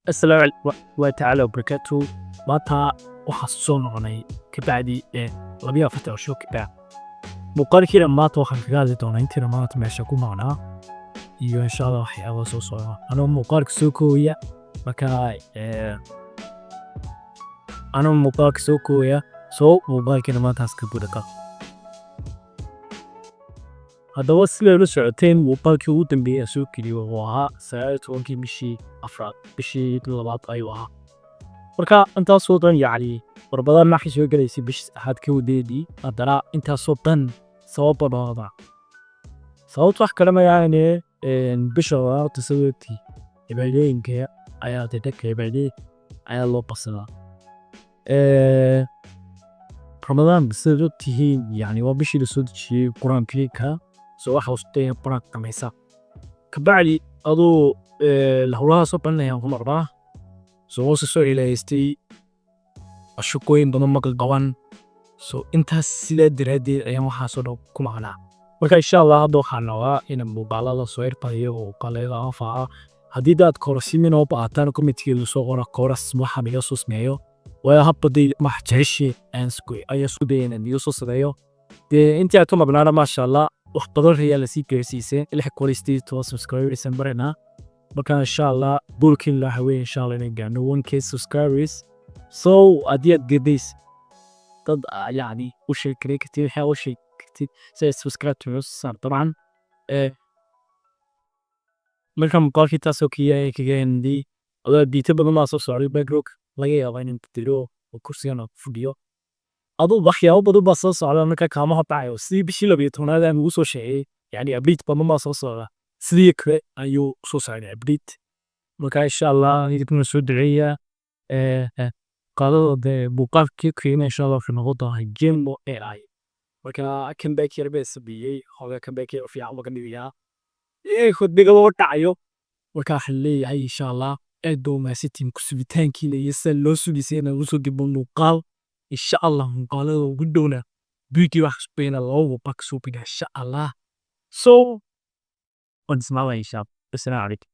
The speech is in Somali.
السلام عليكم ورحمة تعالى وبركاته. maanta waxaa soo noqonay kabacdi labiya afartan show kabaa muuqaalkiina maanta waxaan kaga hadli doonaa intiina maanta meesha ku maqnaa iyo insha allah waxyaaba soo socda anoo muuqaalka soo kooya markaa anoo muuqaalka soo kooya soo muuqaalkiina maantaas ka budaka haddaba sida la socoteen muuqaalkii ugu dambeeyay soo keliyo oo ahaa 19 bishii afraad bishii labaad ayuu ahaa marka intaasoo dhan yacni warbadaan maxay soo galaysay bishii saxaad ka wadeedii haddana intaasoo dhan sababta wax kale ma yaane bisha labaad sababtii cibaadooyinka ayaa dadka cibaadee ayaa loo basadaa Ramadan sida tihiin yani waa bishii la soo dejiyay quraanka soo waxa uu stay quraanka kamaysa kabacdi adoo la hawlaha soo banayaan ku marnaa soo soo ilaystay ashqooyin badan ma qaban soo intaas sida diraadii ayaan waxa soo dhow ku maqnaa marka insha Allah hadda waxaan nawaa in muuqaalada soo irpayo oo kaleeda afaa haddii dad korsimin oo baataan committee soo qora koras waxa biga soo sameeyo waa habadii wax jeeshi aan ayaa isku dayeen iyo soo sadeeyo intii aad ku maqnaana ma sha Allah wax badan reeyal la sii geersiisay ilaa quality to subscribers barana marka insha Allah bulkin la haween insha Allah inay gaano 1k subscribers so adiyad gedis dad yani u sheekay كتير waxa u sheekay say subscribe to us طبعا marka muuqaalkii taasoo kiyay kageendi oo diita badan ma soo saaray background laga yaabo in tiro oo kursigan fudhiyo adoo waxyaabo badan ba soo socda marka kaama habayo si bishii 12 aan ugu soo sheegay yani update badan ma soo socda sidii kale ayuu soo saaray update marka insha Allah idinku soo duceeya qadada muuqaalkii qiimo insha Allah waxaan noqon doonaa game AI marka kan back yar baa sabiyay hooga kan back yar fiican uga dhigayaa khudbiga loo dhacayo marka xilleeyahay insha Allah dooma sitin ku subitaankiina iyo sal loo sugisayna uu soo dib muuqaal insha Allah muuqaalada ugu dhowna beauty wax bayna loo bak soo biga insha Allah so on ismaawa insha Allah. Assalamu alaykum.